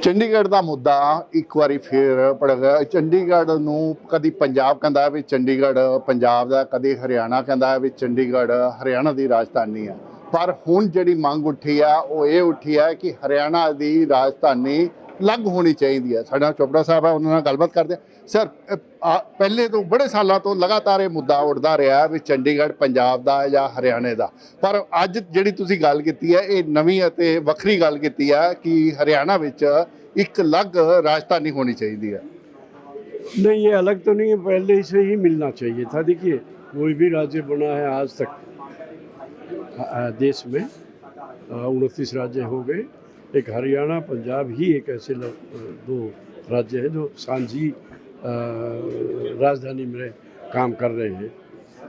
ਚੰਡੀਗੜ੍ਹ ਦਾ ਮੁੱਦਾ ਇੱਕ ਵਾਰੀ ਫੇਰ ਪੜ ਗਿਆ। ਚੰਡੀਗੜ੍ਹ ਨੂੰ ਕਦੀ ਪੰਜਾਬ ਕਹਿੰਦਾ ਵੀ ਚੰਡੀਗੜ੍ਹ ਪੰਜਾਬ ਦਾ, ਕਦੀ ਹਰਿਆਣਾ ਕਹਿੰਦਾ ਵੀ ਚੰਡੀਗੜ੍ਹ ਹਰਿਆਣਾ ਦੀ ਰਾਜਧਾਨੀ ਹੈ। ਪਰ ਹੁਣ ਜਿਹੜੀ ਮੰਗ ਉੱਠੀ ਆ ਉਹ ਇਹ ਉੱਠੀ ਹੈ ਕਿ ਹਰਿਆਣਾ ਦੀ ਰਾਜਧਾਨੀ ਅਲੱਗ ਹੋਣੀ ਚਾਹੀਦੀ ਹੈ। ਸਾਡੇ ਨਾਲ ਚੋਪੜਾ ਸਾਹਿਬ ਆ, ਉਹਨਾਂ ਨਾਲ ਗੱਲਬਾਤ ਕਰਦੇ ਹਾਂ। ਸਰ, ਪਹਿਲੇ ਤੋਂ ਬੜੇ ਸਾਲਾਂ ਤੋਂ ਲਗਾਤਾਰ ਇਹ ਮੁੱਦਾ ਉੱਠਦਾ ਰਿਹਾ ਵੀ ਚੰਡੀਗੜ੍ਹ ਪੰਜਾਬ ਦਾ ਜਾਂ ਹਰਿਆਣੇ ਦਾ, ਪਰ ਅੱਜ ਜਿਹੜੀ ਤੁਸੀਂ ਗੱਲ ਕੀਤੀ ਹੈ ਇਹ ਨਵੀਂ ਅਤੇ ਵੱਖਰੀ ਗੱਲ ਕੀਤੀ ਹੈ ਕਿ ਹਰਿयाणा ਵਿੱਚ ਇੱਕ ਅਲੱਗ राजधानी होनी चाहिए है। नहीं, ये अलग तो नहीं है, पहले से ही मिलना चाहिए था। देखिए, कोई भी राज्य बना है आज तक देश में 29 राज्य हो गए। एक हरियाणा पंजाब ही एक ऐसे दो राज्य है जो सांझी राजधानी में काम कर रहे हैं।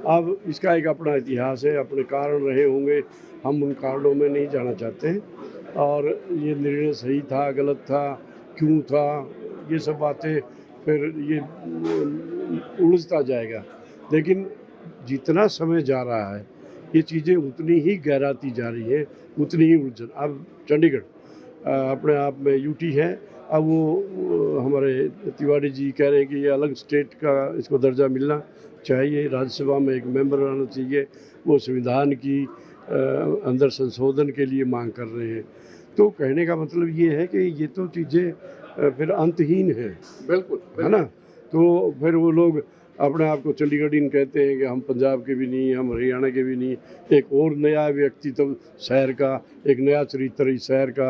अब इसका एक अपना इतिहास है, अपने कारण रहे होंगे, हम उन कारणों में नहीं जाना चाहते हैं। और ये निर्णय सही था, गलत था, क्यों था, ये सब बातें फिर ये उलझता जाएगा। लेकिन जितना समय जा रहा है ये चीज़ें उतनी ही गहराती जा रही है, उतनी ही उलझन। अब चंडीगढ़ अपने आप में यूटी है। अब वो हमारे तिवारी जी कह रहे हैं कि ये अलग स्टेट का इसको दर्जा मिलना चाहिए, राज्यसभा में एक मेंबर रहना चाहिए, वो संविधान की अंदर संशोधन के लिए मांग कर रहे हैं। तो कहने का मतलब ये है कि ये तो चीज़ें फिर अंतहीन है, बिल्कुल, है ना। तो फिर वो लोग अपने आप को चंडीगढ़ कहते हैं कि हम पंजाब के भी नहीं, हम हरियाणा के भी नहीं। एक और नया व्यक्तित्व शहर का, एक नया चरित्र इस शहर का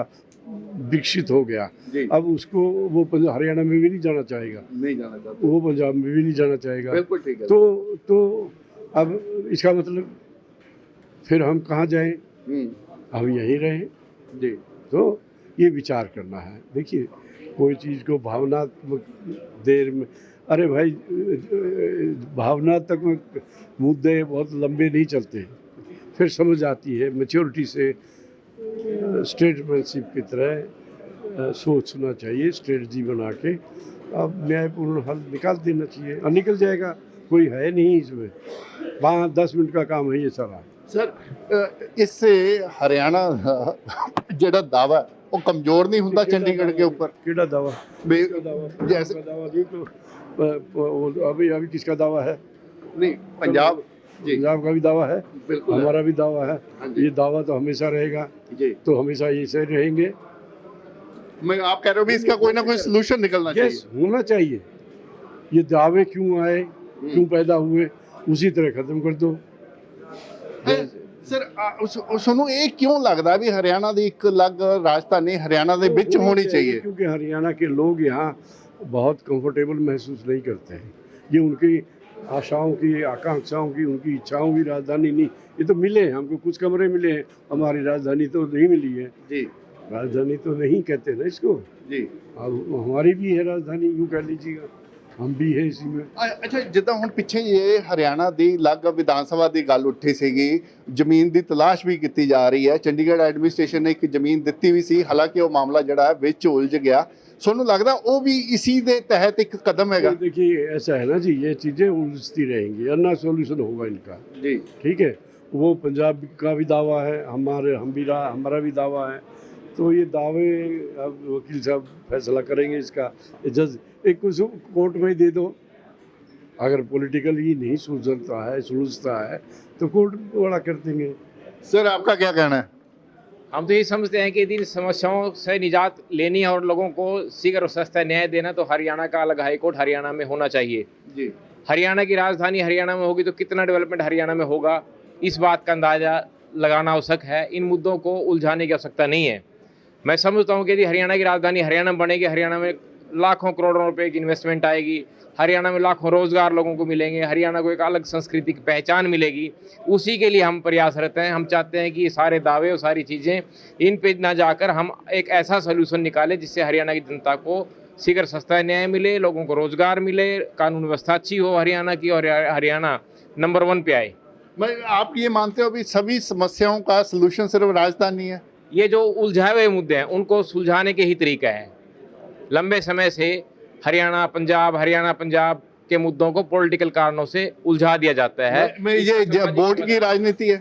विकसित हो गया। अब उसको वो हरियाणा में भी नहीं जाना चाहेगा, नहीं जाना चाहता, वो पंजाब में भी नहीं जाना चाहेगा। बिल्कुल ठीक है। तो अब इसका मतलब फिर हम कहाँ जाएं? हम यहीं रहें जी। तो ये विचार करना है। देखिए, कोई चीज़ को भावनात्मक देर में, अरे भाई, भावनात्मक मुद्दे बहुत लंबे नहीं चलते, फिर समझ आती है मैच्योरिटी से। स्टेटमैनशिप की तरह सोचना चाहिए, स्ट्रेटजी बना के अब न्यायपूर्ण हल निकाल देना चाहिए, और निकल जाएगा। कोई है नहीं इसमें, 5-10 मिनट का काम है ये सारा। सर, इससे हरियाणा ਜਿਹੜਾ दावा वो कमजोर नहीं होता चंडीगढ़ के ऊपर? केड़ा दावा? जैसे दावा जी, तो अभी किसका दावा है? नहीं, पंजाब जी, पंजाब का भी दावा है, बिल्कुल हमारा भी दावा है। ये दावा तो हमेशा रहेगा जी। तो हमेशा ऐसे रहेंगे। मैं आप कह रहे हो भी इसका कोई ना कोई सोल्यूशन निकलना चाहिए। यस, होना चाहिए। ये दावे क्यों आए, क्यों पैदा हुए, उसी तरह खत्म कर दो। सर, सुनो, ये क्यों लगता है भी हरियाणा की एक अलग राजधानी हरियाणा के विच होनी चाहिए? क्योंकि हरियाणा के लोग यहाँ बहुत कंफर्टेबल महसूस नहीं करते हैं। ये उनकी आशाओं की, आकांक्षाओं की, उनकी इच्छाओं की राजधानी नहीं। ये तो मिले हैं हमको, कुछ कमरे मिले हैं, हमारी राजधानी तो नहीं मिली है जी। राजधानी तो नहीं कहते ना इसको जी। अब हमारी भी है राजधानी, यूँ कह लीजिएगा, हम भी है इसी में। अच्छा, जिदा हुण पिछे ये हरियाणा की अलग विधान सभा की गल उठी सीगी, जमीन की तलाश भी की जा रही है। चंडीगढ़ एडमिनिस्ट्रेशन ने एक जमीन दी भी सी, हालांकि वो मामला जड़ा है विच उलझ गया। सोनू लगता वो भी इसी के तहत एक कदम है? देखिए, ऐसा है ना जी, ये चीज़ें उलझती रहेंगी, अन्ना सोल्यूशन होगा इनका जी। ठीक है, वो पंजाब का भी दावा है, हमारा भी दावा है। तो ये दावे अब वकील साहब फैसला करेंगे इसका। जज एक कुछ कोर्ट में ही दे दो, अगर पॉलिटिकली नहीं सुलझता है तो कोर्ट बड़ा कर देंगे। सर, आपका क्या कहना है? हम तो ये समझते हैं कि यदि इन समस्याओं से निजात लेनी है और लोगों को शीघ्र और सस्ता न्याय देना, तो हरियाणा का अलग हाईकोर्ट हरियाणा में होना चाहिए जी। हरियाणा की राजधानी हरियाणा में होगी तो कितना डेवलपमेंट हरियाणा में होगा, इस बात का अंदाज़ा लगाना आवश्यक है। इन मुद्दों को उलझाने की आवश्यकता नहीं है। मैं समझता हूँ कि यदि हरियाणा की राजधानी हरियाणा में बनेगी, हरियाणा में लाखों करोड़ों रुपए की इन्वेस्टमेंट आएगी, हरियाणा में लाखों रोज़गार लोगों को मिलेंगे, हरियाणा को एक अलग संस्कृति की पहचान मिलेगी। उसी के लिए हम प्रयासरत हैं। हम चाहते हैं कि ये सारे दावे और सारी चीज़ें इन पे ना जाकर हम एक ऐसा सोल्यूशन निकालें जिससे हरियाणा की जनता को शीघ्र सस्ता न्याय मिले, लोगों को रोज़गार मिले, कानून व्यवस्था अच्छी हो हरियाणा की, और हरियाणा नंबर 1 पे आए। मैं, आप ये मानते हो भी सभी समस्याओं का सलूशन सिर्फ राजधानी है? ये जो उलझाए हुए मुद्दे हैं उनको सुलझाने के ही तरीका है। लंबे समय से हरियाणा पंजाब के मुद्दों को पॉलिटिकल कारणों से उलझा दिया जाता है। मैं ये बोर्ड की राजनीति है।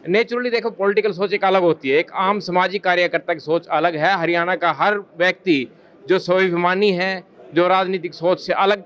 नेचुरली देखो पॉलिटिकल सोच एक अलग होती है, एक आम सामाजिक कार्यकर्ता की सोच अलग है। हरियाणा का हर व्यक्ति जो स्वाभिमानी है, जो राजनीतिक सोच से अलग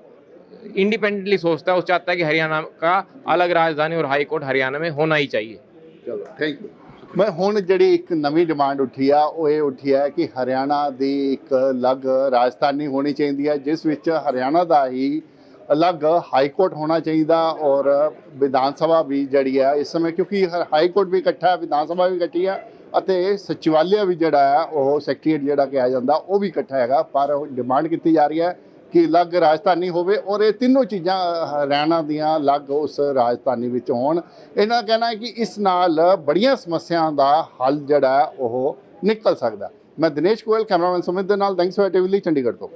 इंडिपेंडेंटली सोचता है, वो चाहता है कि हरियाणा का अलग राजधानी और हाई कोर्ट हरियाणा में होना ही चाहिए। ਚਲੋ ਥੈਂਕ ਯੂ। ਮੈਂ ਹੁਣ ਜਿਹੜੀ ਇੱਕ ਨਵੀਂ ਡਿਮਾਂਡ ਉੱਠੀ ਆ ਉਹ ਇਹ ਉੱਠੀ ਹੈ ਕਿ ਹਰਿਆਣਾ ਦੀ ਇੱਕ ਅਲੱਗ ਰਾਜਧਾਨੀ ਹੋਣੀ ਚਾਹੀਦੀ ਹੈ, ਜਿਸ ਵਿੱਚ ਹਰਿਆਣਾ ਦਾ ਹੀ ਅਲੱਗ ਹਾਈ ਕੋਰਟ ਹੋਣਾ ਚਾਹੀਦਾ ਔਰ ਵਿਧਾਨ ਸਭਾ ਵੀ ਜਿਹੜੀ ਹੈ ਇਸ ਸਮੇਂ, ਕਿਉਂਕਿ ਹਾਈ ਕੋਰਟ ਵੀ ਇਕੱਠਾ ਹੈ, ਵਿਧਾਨ ਸਭਾ ਵੀ ਇਕੱਠੀ ਹੈ ਅਤੇ ਸਚਿਵਾਲਿਆ ਵੀ ਜਿਹੜਾ ਹੈ ਉਹ ਸੈਕਟਰੀਏਟ ਜਿਹੜਾ ਕਿਹਾ ਜਾਂਦਾ ਉਹ ਵੀ ਇਕੱਠਾ ਹੈਗਾ। ਪਰ ਡਿਮਾਂਡ ਕੀਤੀ ਜਾ ਰਹੀ ਹੈ ਕਿ ਅਲੱਗ ਰਾਜਧਾਨੀ ਹੋਵੇ ਔਰ ਇਹ ਤਿੰਨੋਂ ਚੀਜ਼ਾਂ ਹਰਿਆਣਾ ਦੀਆਂ ਅਲੱਗ ਉਸ ਰਾਜਧਾਨੀ ਵਿੱਚ ਹੋਣ। ਇਹਨਾਂ ਦਾ ਕਹਿਣਾ ਹੈ ਕਿ ਇਸ ਨਾਲ ਬੜੀਆਂ ਸਮੱਸਿਆਵਾਂ ਦਾ ਹੱਲ ਜਿਹੜਾ ਹੈ ਉਹ ਨਿਕਲ ਸਕਦਾ। ਮੈਂ ਦਿਨੇਸ਼ ਗੋਇਲ, ਕੈਮਰਾਮੈਨ ਸੁਮਿਤ ਦੇ ਨਾਲ, ਦੈਂਗਸ ਟੀਵੀ ਲਈ, ਚੰਡੀਗੜ੍ਹ ਤੋਂ।